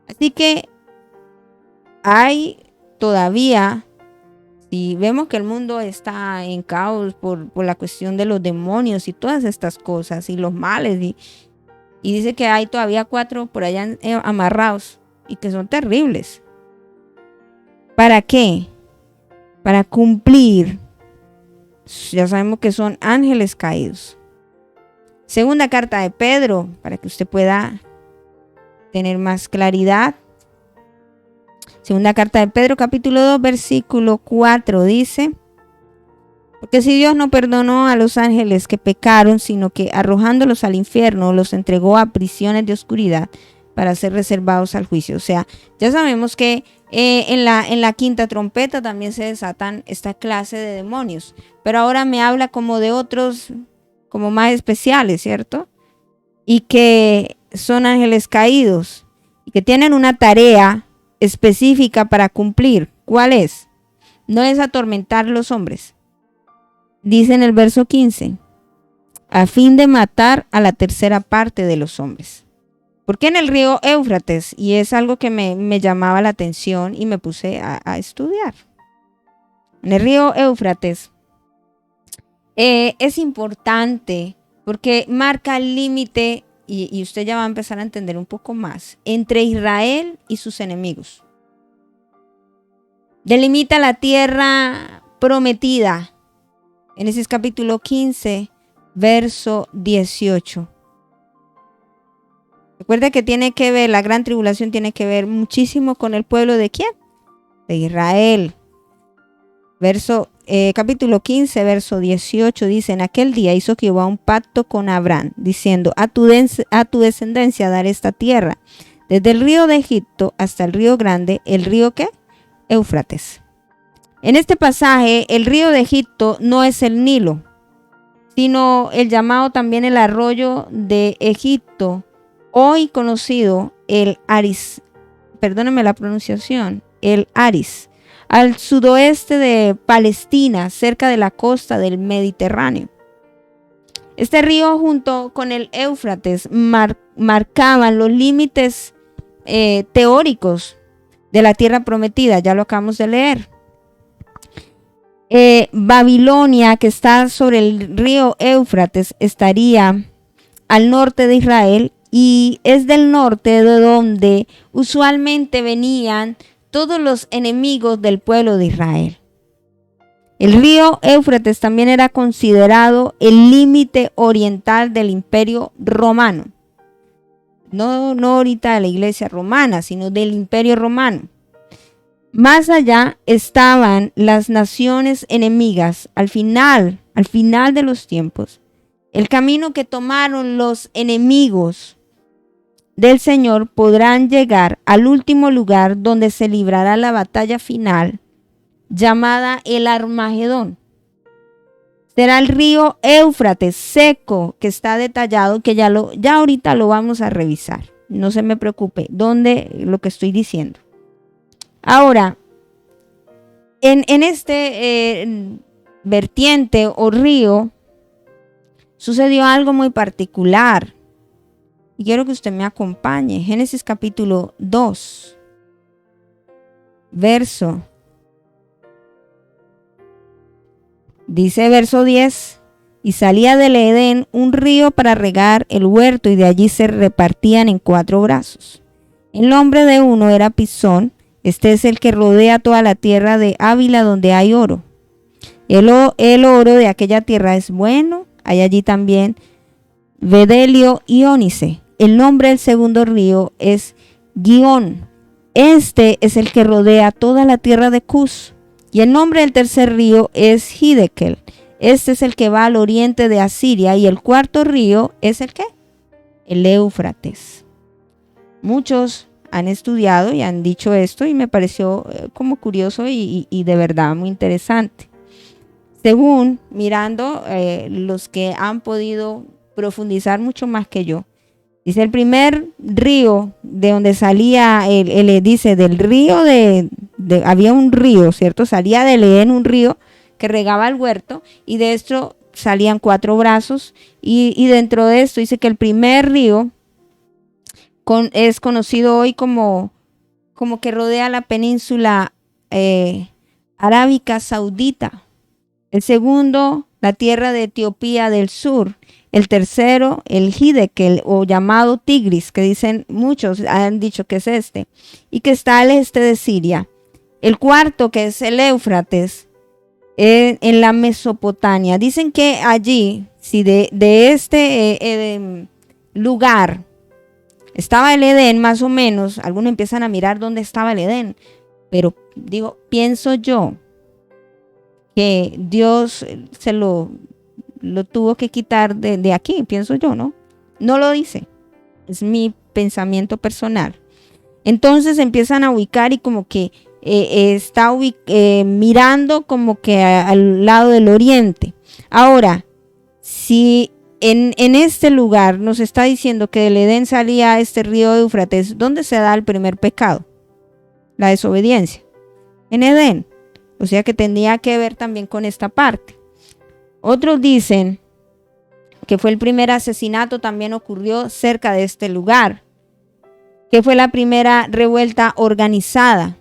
[SPEAKER 1] Así que hay todavía, si vemos que el mundo está en caos por la cuestión de los demonios y todas estas cosas y los males, y dice que hay todavía 4 por allá amarrados y que son terribles. ¿Para qué? Para cumplir. Ya sabemos que son ángeles caídos. Segunda carta de Pedro, para que usted pueda tener más claridad. Segunda carta de Pedro, capítulo 2, versículo 4, dice: porque si Dios no perdonó a los ángeles que pecaron, sino que arrojándolos al infierno, los entregó a prisiones de oscuridad para ser reservados al juicio. O sea, ya sabemos que en la quinta trompeta también se desatan esta clase de demonios. Pero ahora me habla como de otros, como más especiales, ¿cierto? Y que son ángeles caídos y que tienen una tarea específica para cumplir. ¿Cuál es? No es atormentar a los hombres. Dice en el verso 15, a fin de matar a la tercera parte de los hombres. ¿Por qué en el río Éufrates? Y es algo que me llamaba la atención y me puse a estudiar. En el río Éufrates es importante porque marca el límite, y usted ya va a empezar a entender un poco más, entre Israel y sus enemigos. Delimita la tierra prometida. Génesis capítulo 15, verso 18. Recuerda que tiene que ver, la gran tribulación tiene que ver muchísimo con el pueblo de ¿quién? De Israel. Capítulo 15, verso 18 dice: en aquel día hizo Jehová un pacto con Abraham, diciendo, a tu descendencia daré esta tierra, desde el río de Egipto hasta el río grande, el río ¿qué? Éufrates. En este pasaje, el río de Egipto no es el Nilo, sino el llamado también el arroyo de Egipto, hoy conocido el Aris, perdónenme la pronunciación, el Aris, al sudoeste de Palestina, cerca de la costa del Mediterráneo. Este río junto con el Éufrates marcaban los límites teóricos de la tierra prometida, ya lo acabamos de leer. Babilonia, que está sobre el río Éufrates, estaría al norte de Israel y es del norte de donde usualmente venían todos los enemigos del pueblo de Israel. El río Éufrates también era considerado el límite oriental del Imperio Romano. No ahorita de la Iglesia Romana, sino del Imperio Romano. Más allá estaban las naciones enemigas. Al final de los tiempos, el camino que tomaron los enemigos del Señor podrán llegar al último lugar donde se librará la batalla final, llamada el Armagedón. Será el río Éufrates seco, que está detallado, que ya ahorita lo vamos a revisar. No se me preocupe, lo que estoy diciendo. Ahora, en este vertiente o río sucedió algo muy particular y quiero que usted me acompañe. Génesis capítulo 2, dice verso 10, y salía del Edén un río para regar el huerto y de allí se repartían en 4 brazos. El nombre de uno era Pisón. Este es el que rodea toda la tierra de Ávila donde hay oro. El oro de aquella tierra es bueno. Hay allí también bedelio y ónice. El nombre del segundo río es Gihón. Este es el que rodea toda la tierra de Cus. Y el nombre del tercer río es Hiddekel. Este es el que va al oriente de Asiria. Y el cuarto río es ¿el qué? El Éufrates. Muchos han estudiado y han dicho esto y me pareció como curioso y de verdad muy interesante. Según mirando los que han podido profundizar mucho más que yo, Dice el primer río de donde salía, dice del río había un río, ¿cierto? Salía del Edén un río que regaba el huerto y de esto salían 4 brazos y dentro de esto dice que el primer río es conocido hoy como que rodea la península arábica saudita. El segundo, la tierra de Etiopía del sur. El tercero, el Hiddekel o llamado Tigris, que dicen muchos, han dicho que es este, y que está al este de Siria. El cuarto, que es el Éufrates, en la Mesopotamia. Dicen que allí, si de este lugar estaba el Edén, más o menos, algunos empiezan a mirar dónde estaba el Edén, pero digo, pienso yo que Dios se lo tuvo que quitar de aquí, pienso yo, ¿no? No lo dice, es mi pensamiento personal. Entonces empiezan a ubicar y como que está mirando como que al lado del oriente. Ahora, si en este lugar nos está diciendo que del Edén salía este río Éufrates, ¿dónde se da el primer pecado? La desobediencia. En Edén. O sea que tendría que ver también con esta parte. Otros dicen que fue el primer asesinato, también ocurrió cerca de este lugar, que fue la primera revuelta organizada,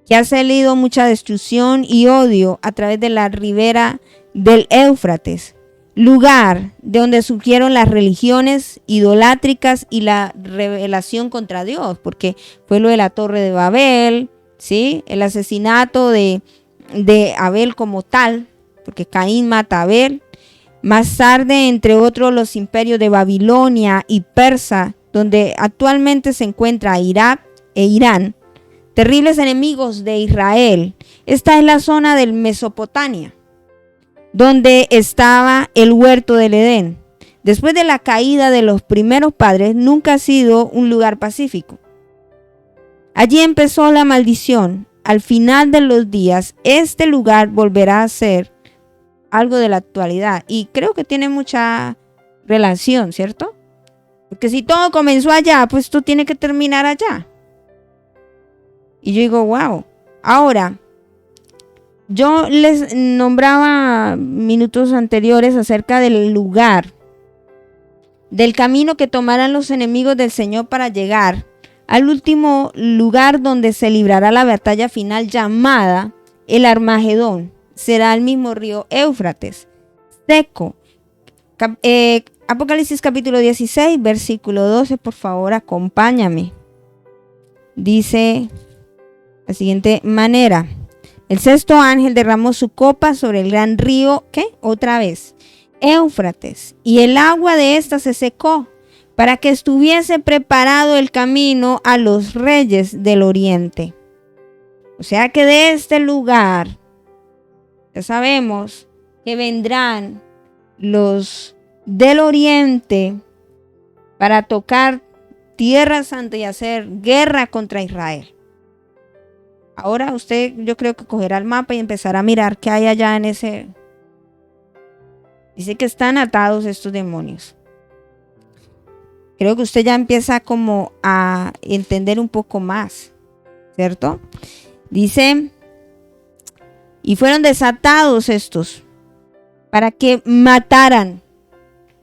[SPEAKER 1] que ha salido mucha destrucción y odio a través de la ribera del Éufrates, lugar de donde surgieron las religiones idolátricas y la rebelación contra Dios, porque fue lo de la Torre de Babel, ¿sí? El asesinato de Abel como tal, porque Caín mata a Abel. Más tarde, entre otros, los imperios de Babilonia y Persa, donde actualmente se encuentra Irak e Irán, terribles enemigos de Israel. Esta es la zona del Mesopotamia, donde estaba el huerto del Edén. Después de la caída de los primeros padres, nunca ha sido un lugar pacífico. Allí empezó la maldición. Al final de los días, este lugar volverá a ser algo de la actualidad. Y creo que tiene mucha relación, ¿cierto? Porque si todo comenzó allá, pues esto tiene que terminar allá. Y yo digo, wow. Ahora, yo les nombraba minutos anteriores acerca del lugar, del camino que tomarán los enemigos del Señor para llegar al último lugar donde se librará la batalla final llamada el Armagedón. Será el mismo río Éufrates, seco. Apocalipsis capítulo 16, versículo 12, por favor, acompáñame. Dice la siguiente manera: el sexto ángel derramó su copa sobre el gran río, ¿qué? Otra vez, Éufrates, y el agua de ésta se secó, para que estuviese preparado el camino a los reyes del oriente. O sea que de este lugar, ya sabemos que vendrán los del oriente para tocar Tierra Santa y hacer guerra contra Israel. Ahora usted, yo creo que cogerá el mapa y empezará a mirar qué hay allá en ese. Dice que están atados estos demonios. Creo que usted ya empieza como a entender un poco más, ¿cierto? Dice, y fueron desatados estos para que mataran.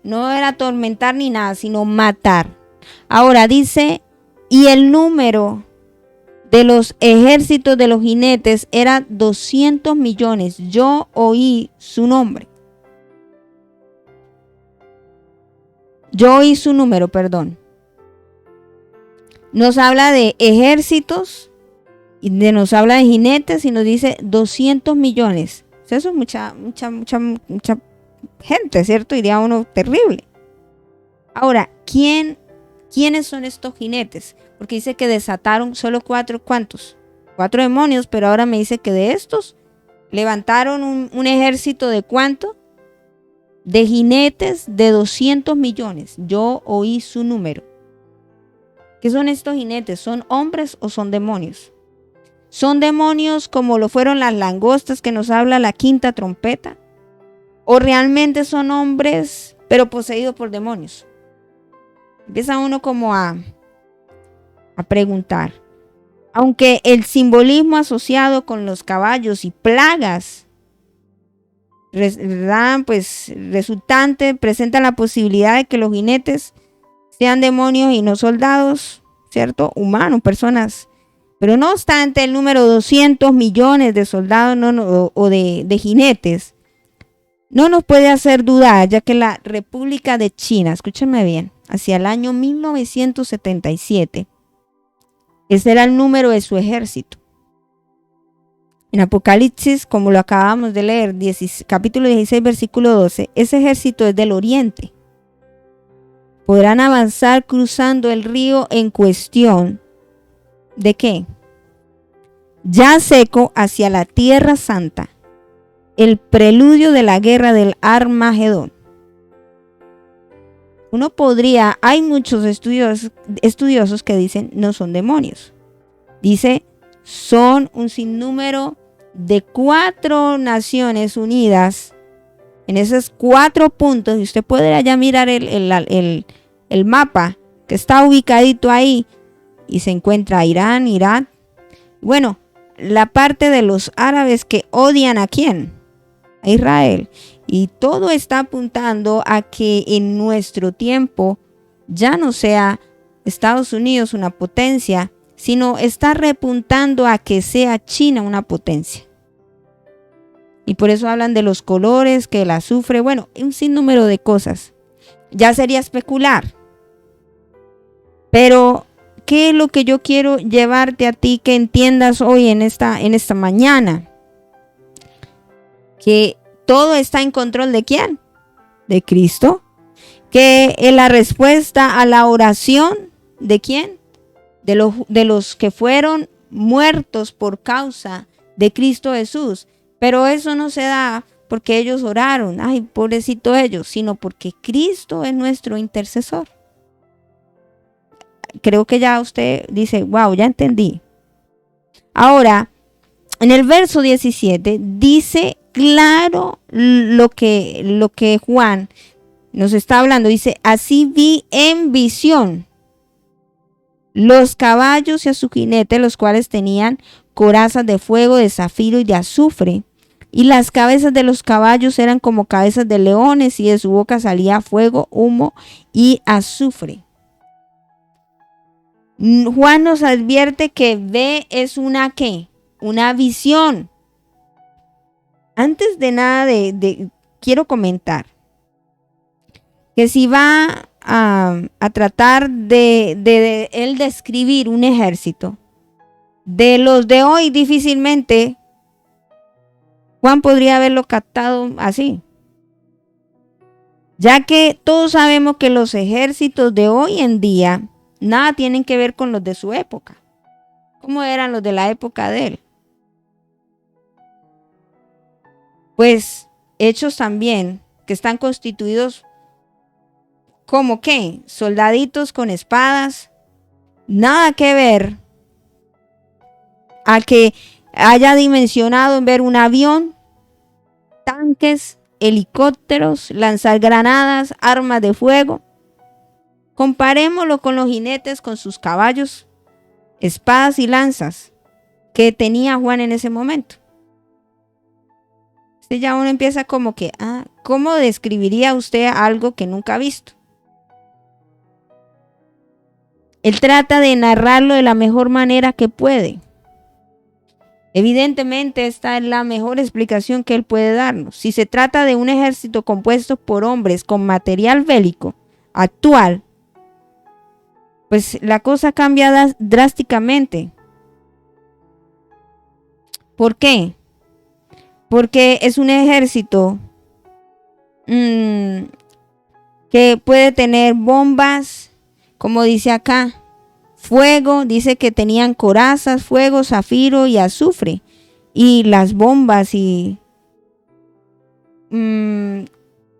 [SPEAKER 1] No era atormentar ni nada, sino matar. Ahora dice, y el número de los ejércitos de los jinetes era 200 millones. Yo oí su nombre. Yo oí su número, perdón. Nos habla de ejércitos, y nos habla de jinetes y nos dice 200 millones. O sea, eso es mucha gente, ¿cierto? Diría uno, terrible. Ahora, ¿quiénes son estos jinetes? Porque dice que desataron solo 4, ¿cuántos? 4 demonios, pero ahora me dice que de estos levantaron un ejército de ¿cuánto? De jinetes de 200 millones. Yo oí su número. ¿Qué son estos jinetes? ¿Son hombres o son demonios? ¿Son demonios como lo fueron las langostas que nos habla la quinta trompeta? ¿O realmente son hombres pero poseídos por demonios? Empieza uno como a preguntar. Aunque el simbolismo asociado con los caballos y plagas resultante presenta la posibilidad de que los jinetes sean demonios y no soldados, ¿cierto? Humanos, personas. Pero no obstante, el número 200 millones de soldados o de jinetes no nos puede hacer dudar, ya que la República de China, escúchenme bien, hacia el año 1977, ese era el número de su ejército. En Apocalipsis, como lo acabamos de leer, capítulo 16, versículo 12, ese ejército es del oriente. Podrán avanzar cruzando el río en cuestión ¿de qué? Ya seco hacia la Tierra Santa, el preludio de la guerra del Armagedón. Hay muchos estudiosos que dicen no son demonios. Dice, son un sinnúmero de 4 naciones unidas en esos 4 puntos. Y usted puede allá mirar el mapa que está ubicadito ahí y se encuentra Irán, Irak. Bueno, la parte de los árabes que odian ¿a quién? A Israel. Y todo está apuntando a que en nuestro tiempo ya no sea Estados Unidos una potencia, sino está repuntando a que sea China una potencia. Y por eso hablan de los colores, que el azufre, bueno, un sinnúmero de cosas. Ya sería especular. Pero, ¿qué es lo que yo quiero llevarte a ti que entiendas hoy en esta mañana? Que todo está en control ¿de quién? De Cristo. Que es la respuesta a la oración ¿de quién? De los que fueron muertos por causa de Cristo Jesús. Pero eso no se da porque ellos oraron, ay, pobrecito ellos, sino porque Cristo es nuestro intercesor. Creo que ya usted dice, wow, ya entendí. Ahora, en el verso 17 dice claro lo que Juan nos está hablando. Dice, así vi en visión los caballos y a su jinete, los cuales tenían corazas de fuego, de zafiro y de azufre. Y las cabezas de los caballos eran como cabezas de leones, y de su boca salía fuego, humo y azufre. Juan nos advierte que ve es una ¿qué? Una visión. Antes de nada quiero comentar que si va a tratar de él describir un ejército, de los de hoy difícilmente Juan podría haberlo captado así, ya que todos sabemos que los ejércitos de hoy en día nada tienen que ver con los de su época. ¿Cómo eran los de la época de él? Pues hechos también que están constituidos como ¿qué? Soldaditos con espadas. Nada que ver a que haya dimensionado en ver un avión, tanques, helicópteros, lanzar granadas, armas de fuego. Comparémoslo con los jinetes con sus caballos, espadas y lanzas que tenía Juan en ese momento. Ya uno empieza como que, ¿cómo describiría usted algo que nunca ha visto? Él trata de narrarlo de la mejor manera que puede. Evidentemente esta es la mejor explicación que él puede darnos. Si se trata de un ejército compuesto por hombres con material bélico actual, pues la cosa cambia drásticamente. ¿Por qué? Porque es un ejército que puede tener bombas, como dice acá, fuego, dice que tenían corazas, fuego, zafiro y azufre. Y las bombas y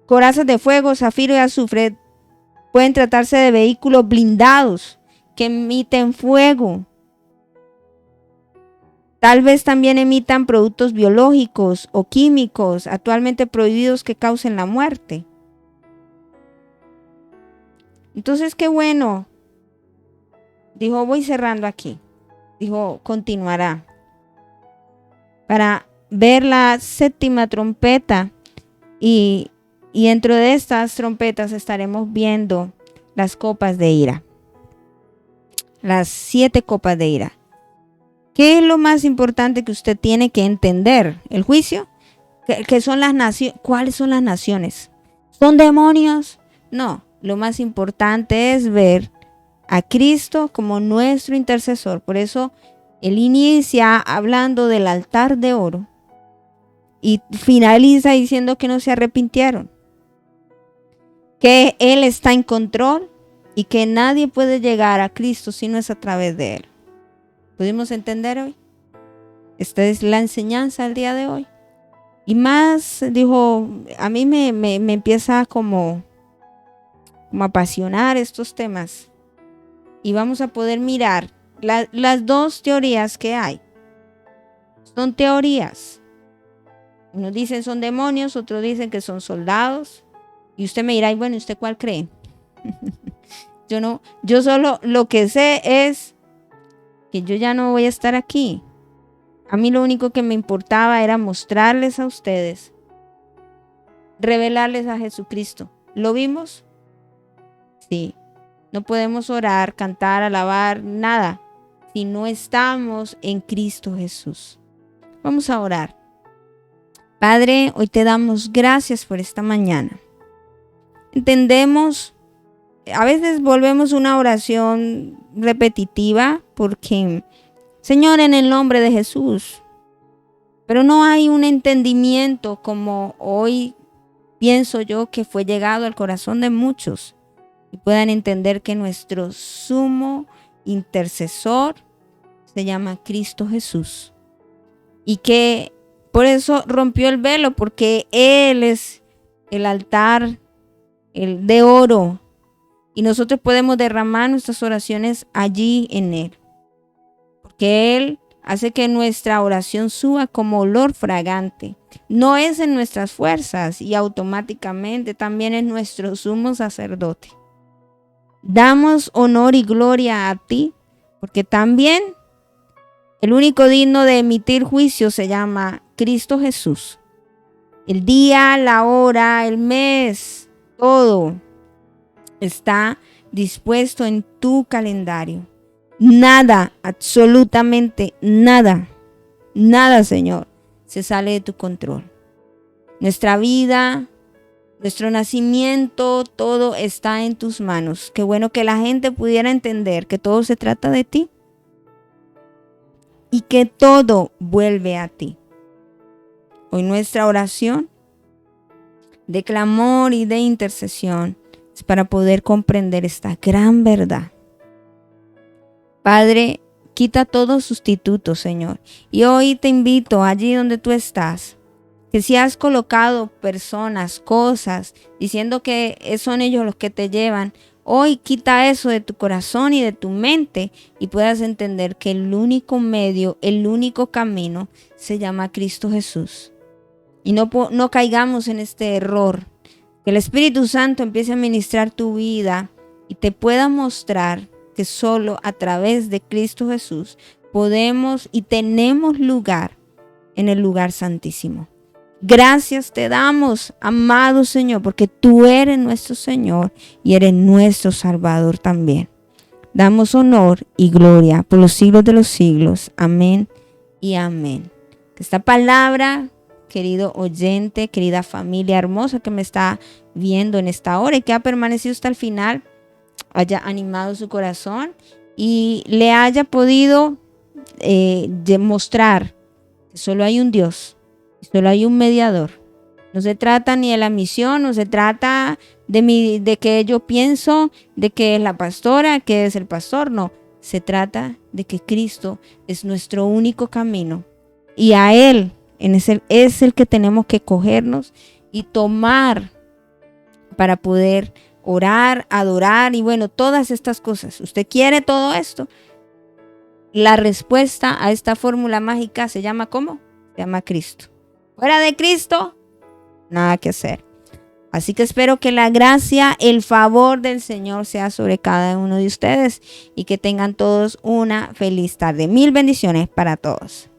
[SPEAKER 1] corazas de fuego, zafiro y azufre pueden tratarse de vehículos blindados que emiten fuego. Tal vez también emitan productos biológicos o químicos actualmente prohibidos que causen la muerte. Entonces, qué bueno. Dijo, voy cerrando aquí. Dijo, continuará. Para ver la séptima trompeta y dentro de estas trompetas estaremos viendo las copas de ira. Las 7 copas de ira. ¿Qué es lo más importante que usted tiene que entender? ¿El juicio? ¿Qué son las naciones? ¿Cuáles son las naciones? ¿Son demonios? No, lo más importante es ver a Cristo como nuestro intercesor. Por eso él inicia hablando del altar de oro y finaliza diciendo que no se arrepintieron, que Él está en control y que nadie puede llegar a Cristo si no es a través de Él. ¿Pudimos entender hoy? Esta es la enseñanza del día de hoy. Y más, dijo, a mí me empieza como a apasionar estos temas. Y vamos a poder mirar las dos teorías que hay. Son teorías. Unos dicen son demonios, otros dicen que son soldados. Y usted me dirá, y bueno, ¿usted cuál cree? Yo solo lo que sé es que yo ya no voy a estar aquí. A mí lo único que me importaba era mostrarles a ustedes, revelarles a Jesucristo. ¿Lo vimos? Sí. No podemos orar, cantar, alabar, nada, si no estamos en Cristo Jesús. Vamos a orar. Padre, hoy te damos gracias por esta mañana. Entendemos, a veces volvemos una oración repetitiva porque, Señor, en el nombre de Jesús, pero no hay un entendimiento como hoy pienso yo que fue llegado al corazón de muchos y puedan entender que nuestro sumo intercesor se llama Cristo Jesús y que por eso rompió el velo, porque Él es el altar, el de oro, y nosotros podemos derramar nuestras oraciones allí en Él, porque Él hace que nuestra oración suba como olor fragante. No es en nuestras fuerzas y automáticamente también es nuestro sumo sacerdote. Damos honor y gloria a ti, porque también el único digno de emitir juicio se llama Cristo Jesús. El día, la hora, el mes, todo está dispuesto en tu calendario. Nada, absolutamente nada, Señor, se sale de tu control. Nuestra vida, nuestro nacimiento, todo está en tus manos. Qué bueno que la gente pudiera entender que todo se trata de ti y que todo vuelve a ti. Hoy nuestra oración de clamor y de intercesión es para poder comprender esta gran verdad. Padre, quita todo sustituto, Señor. Y hoy te invito allí donde tú estás, que si has colocado personas, cosas, diciendo que son ellos los que te llevan, hoy quita eso de tu corazón y de tu mente y puedas entender que el único medio, el único camino se llama Cristo Jesús. Y no caigamos en este error. Que el Espíritu Santo empiece a ministrar tu vida y te pueda mostrar que solo a través de Cristo Jesús podemos y tenemos lugar en el lugar santísimo. Gracias te damos, amado Señor, porque tú eres nuestro Señor y eres nuestro Salvador también. Damos honor y gloria por los siglos de los siglos. Amén y amén. Que esta palabra, querido oyente, querida familia hermosa que me está viendo en esta hora y que ha permanecido hasta el final, haya animado su corazón y le haya podido demostrar que solo hay un Dios, solo hay un mediador. No se trata ni de la misión, no se trata de que yo pienso de que es la pastora, que es el pastor, no. Se trata de que Cristo es nuestro único camino y a Él es el que tenemos que cogernos y tomar para poder orar, adorar y bueno, todas estas cosas. ¿Usted quiere todo esto? La respuesta a esta fórmula mágica se llama ¿cómo? Se llama Cristo. Fuera de Cristo, nada que hacer. Así que espero que la gracia, el favor del Señor sea sobre cada uno de ustedes y que tengan todos una feliz tarde. Mil bendiciones para todos.